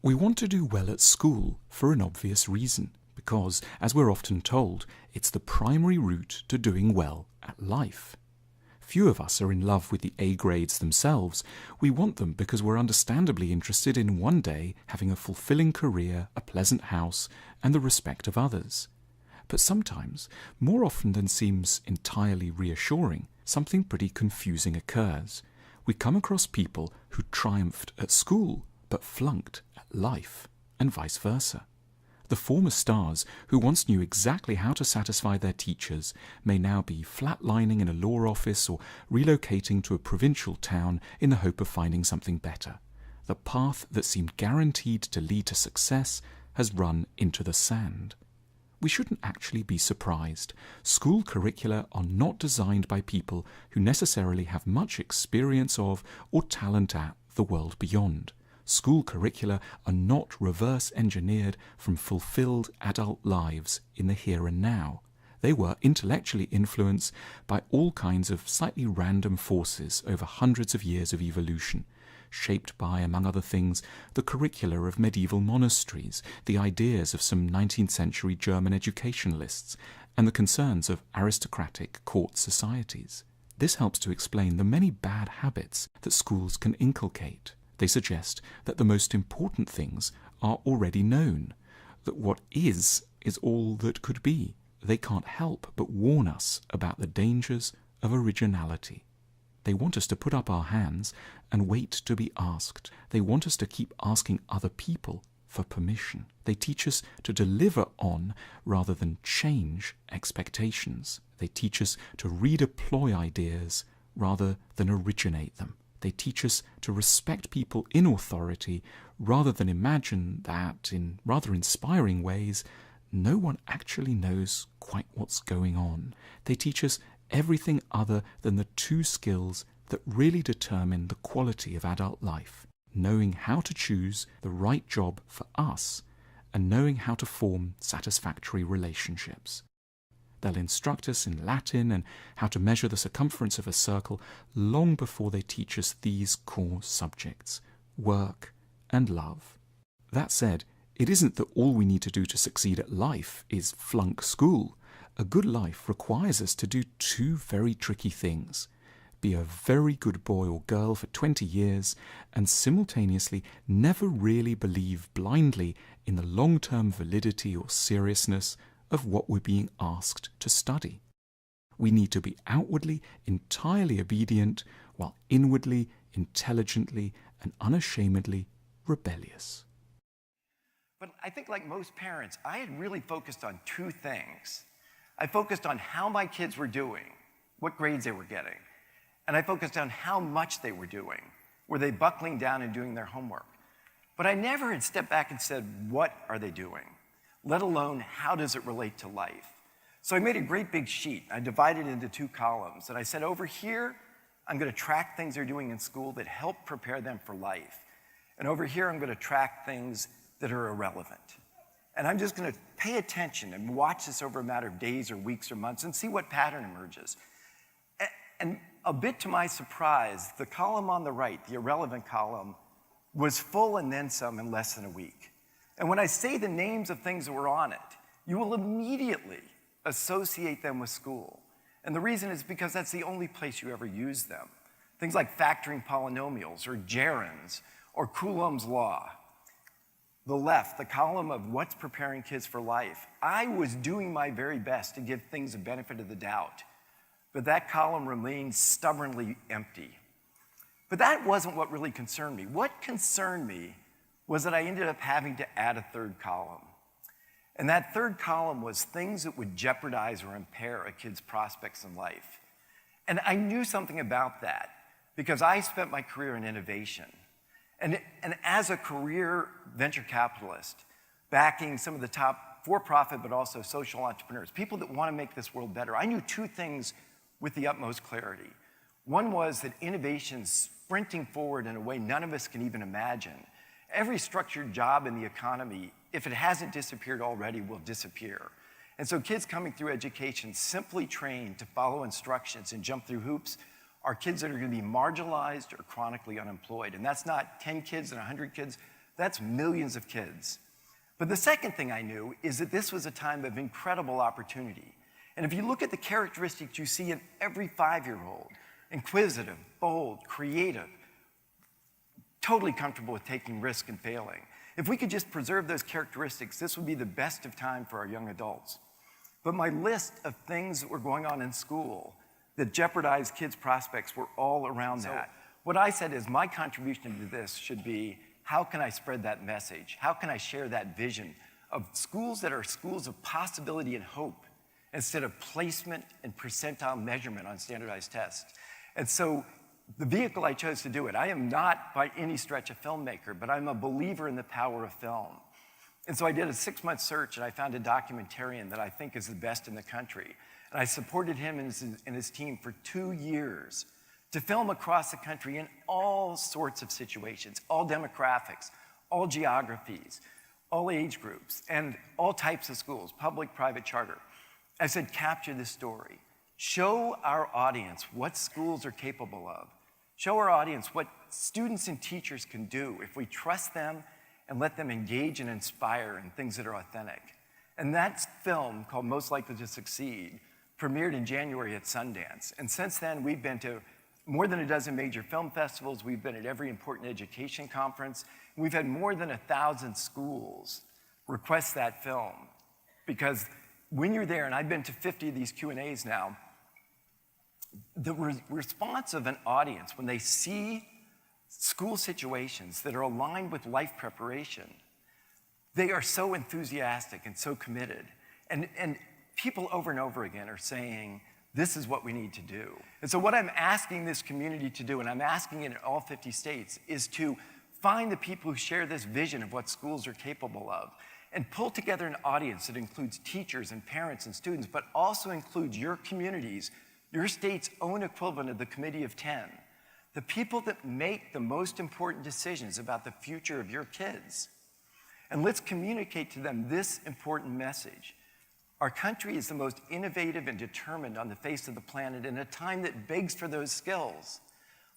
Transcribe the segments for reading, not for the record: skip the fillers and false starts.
We want to do well at school for an obvious reason, because, as we're often told, it's the primary route to doing well at life. Few of us are in love with the A grades themselves. We want them because we're understandably interested in one day having a fulfilling career, a pleasant house, and the respect of others. But sometimes, more often than seems entirely reassuring, something pretty confusing occurs. We come across people who triumphed at school but flunked at life, and vice versa. The former stars who once knew exactly how to satisfy their teachers may now be flatlining in a law office or relocating to a provincial town in the hope of finding something better. The path that seemed guaranteed to lead to success has run into the sand. We shouldn't actually be surprised. School curricula are not designed by people who necessarily have much experience of or talent at the world beyond. School curricula are not reverse engineered from fulfilled adult lives in the here and now. They were intellectually influenced by all kinds of slightly random forces over hundreds of years of evolution, shaped by, among other things, the curricula of medieval monasteries, the ideas of some 19th century German educationalists, and the concerns of aristocratic court societies. This helps to explain the many bad habits that schools can inculcate. They suggest that the most important things are already known, that what is all that could be. They can't help but warn us about the dangers of originality. They want us to put up our hands and wait to be asked. They want us to keep asking other people for permission. They teach us to deliver on rather than change expectations. They teach us to redeploy ideas rather than originate them. They teach us to respect people in authority rather than imagine that, in rather inspiring ways, no one actually knows quite what's going on. They teach us everything other than the two skills that really determine the quality of adult life: knowing how to choose the right job for us and knowing how to form satisfactory relationships. They'll instruct us in Latin and how to measure the circumference of a circle long before they teach us these core subjects: work and love. That said, it isn't that all we need to do to succeed at life is flunk school. A good life requires us to do two very tricky things: be a very good boy or girl for 20 years and simultaneously never really believe blindly in the long-term validity or seriousness of what we're being asked to study. We need to be outwardly entirely obedient while inwardly, intelligently, and unashamedly rebellious. But I think, like most parents, I had really focused on two things. I focused on how my kids were doing, what grades they were getting, and I focused on how much they were doing. Were they buckling down and doing their homework? But I never had stepped back and said, what are they doing? Let alone, how does it relate to life? So I made a great big sheet. I divided it into two columns, and I said, over here, I'm going to track things they're doing in school that help prepare them for life. And over here, I'm going to track things that are irrelevant. And I'm just going to pay attention and watch this over a matter of days or weeks or months and see what pattern emerges. And a bit to my surprise, the column on the right, the irrelevant column, was full and then some in less than a week. And when I say the names of things that were on it, you will immediately associate them with school. And the reason is because that's the only place you ever use them. Things like factoring polynomials or gerunds or Coulomb's law. The left, the column of what's preparing kids for life. I was doing my very best to give things a benefit of the doubt, but that column remained stubbornly empty. But that wasn't what really concerned me. What concerned me was that I ended up having to add a third column. And that third column was things that would jeopardize or impair a kid's prospects in life. And I knew something about that because I spent my career in innovation. And as a career venture capitalist, backing some of the top for-profit but also social entrepreneurs, people that want to make this world better, I knew two things with the utmost clarity. One was that innovation's sprinting forward in a way none of us can even imagine. Every structured job in the economy, if it hasn't disappeared already, will disappear. And so kids coming through education simply trained to follow instructions and jump through hoops are kids that are going to be marginalized or chronically unemployed. And that's not 10 kids and 100 kids. That's millions of kids. But the second thing I knew is that this was a time of incredible opportunity. And if you look at the characteristics you see in every 5-year-old, inquisitive, bold, creative, totally comfortable with taking risk and failing. If we could just preserve those characteristics, this would be the best of time for our young adults. But my list of things that were going on in school that jeopardized kids' prospects were all around that. What I said is my contribution to this should be, how can I spread that message? How can I share that vision of schools that are schools of possibility and hope instead of placement and percentile measurement on standardized tests? And so the vehicle I chose to do it, I am not by any stretch a filmmaker, but I'm a believer in the power of film. And so I did a 6-month search and I found a documentarian that I think is the best in the country. And I supported him and his team for 2 years to film across the country in all sorts of situations, all demographics, all geographies, all age groups, and all types of schools, public, private, charter. I said, capture this story. Show our audience what schools are capable of. Show our audience what students and teachers can do if we trust them and let them engage and inspire in things that are authentic. And that film, called Most Likely to Succeed, premiered in January at Sundance. And since then, we've been to more than a dozen major film festivals. We've been at every important education conference. We've had more than 1,000 schools request that film. Because when you're there, and I've been to 50 of these Q&As now, the response of an audience when they see school situations that are aligned with life preparation, they are so enthusiastic and so committed. And people over and over again are saying, this is what we need to do. And so what I'm asking this community to do, and I'm asking it in all 50 states, is to find the people who share this vision of what schools are capable of and pull together an audience that includes teachers and parents and students, but also includes your communities, your state's own equivalent of the Committee of 10, the people that make the most important decisions about the future of your kids. And let's communicate to them this important message. Our country is the most innovative and determined on the face of the planet in a time that begs for those skills.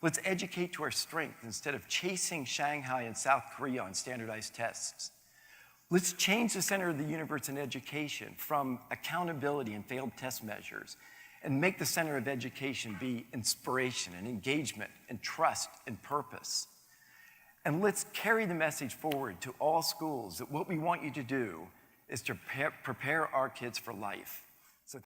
Let's educate to our strength instead of chasing Shanghai and South Korea on standardized tests. Let's change the center of the universe in education from accountability and failed test measures and make the center of education be inspiration and engagement and trust and purpose. And let's carry the message forward to all schools that what we want you to do is to prepare our kids for life.